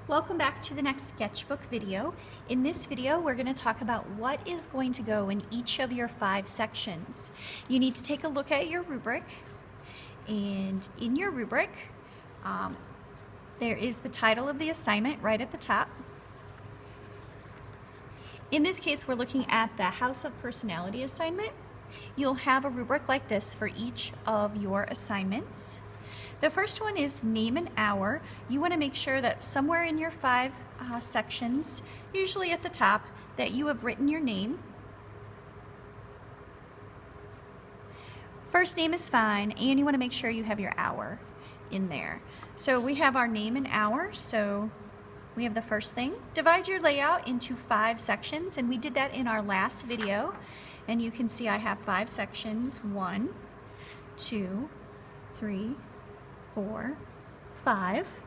Welcome back to the next sketchbook video. In this video, we're going to talk about what is going to go in each of your 5 sections. You need to take a look at your rubric, and in your rubric, there is the title of the assignment right at the top. In this case, we're looking at the House of Personality assignment. You'll have a rubric like this for each of your assignments. The first one is name an hour. You want to make sure that somewhere in your 5 sections, usually at the top, that you have written your name. First name is fine, and you want to make sure you have your hour in there. So we have our name and hour, so we have the first thing. Divide your layout into 5 sections, and we did that in our last video. And you can see I have 5 sections, 1, 2, 3, 4, 5.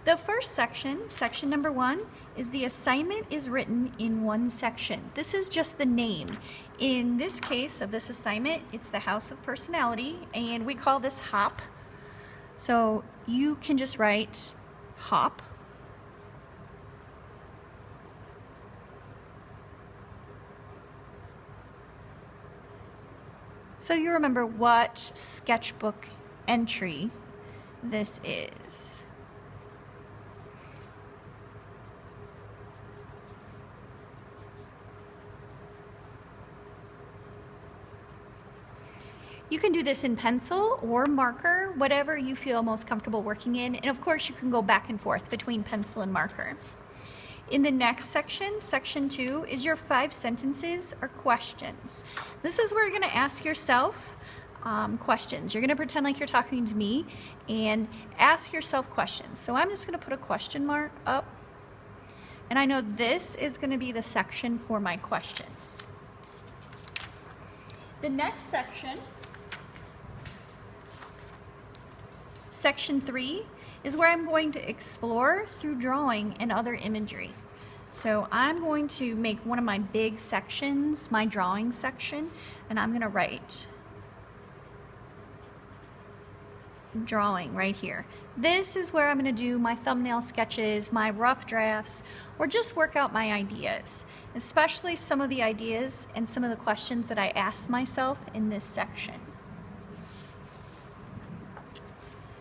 The first section, section number 1, is the assignment is written in one section. This is just the name. In this case of this assignment, it's the House of Personality, and we call this HOP. So you can just write HOP. So you remember what sketchbook entry this is. You can do this in pencil or marker, whatever you feel most comfortable working in, and of course you can go back and forth between pencil and marker. In the next section, section 2, is your 5 sentences or questions. This is where you're going to ask yourself questions. You're going to pretend like you're talking to me and ask yourself questions. So I'm just going to put a question mark up, and I know this is going to be the section for my questions. The next section, section 3, is where I'm going to explore through drawing and other imagery. So I'm going to make one of my big sections, my drawing section, and I'm going to write drawing right here. This is where I'm going to do my thumbnail sketches, my rough drafts, or just work out my ideas, especially some of the ideas and some of the questions that I asked myself in this section.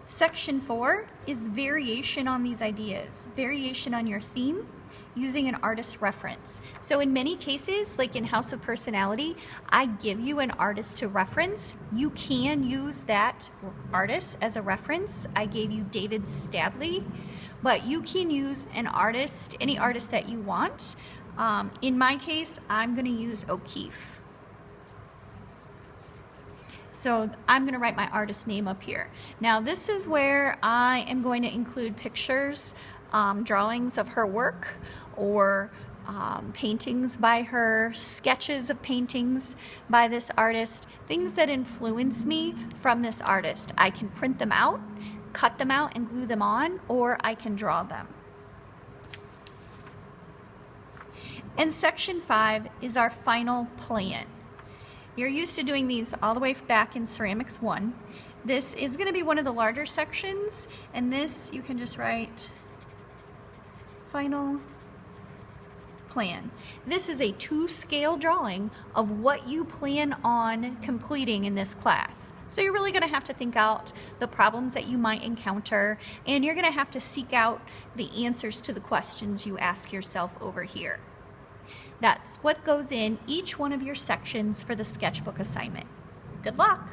Section 4 is variation on these ideas, variation on your theme using an artist reference. So in many cases, like in House of Personality, I give you an artist to reference. You can use that artist as a reference. I gave you David Stadley, but you can use an artist, any artist that you want. In my case, I'm going to use O'Keeffe. So I'm going to write my artist name up here. Now this is where I am going to include pictures, drawings of her work, or paintings by her, sketches of paintings by this artist, things that influence me from this artist. I can print them out, cut them out and glue them on, or I can draw them. And section 5 is our final plan. You're used to doing these all the way back in Ceramics 1. This is going to be one of the larger sections, and this you can just write final plan. This is a 2-scale drawing of what you plan on completing in this class. So you're really going to have to think out the problems that you might encounter, and you're going to have to seek out the answers to the questions you ask yourself over here. That's what goes in each one of your sections for the sketchbook assignment. Good luck!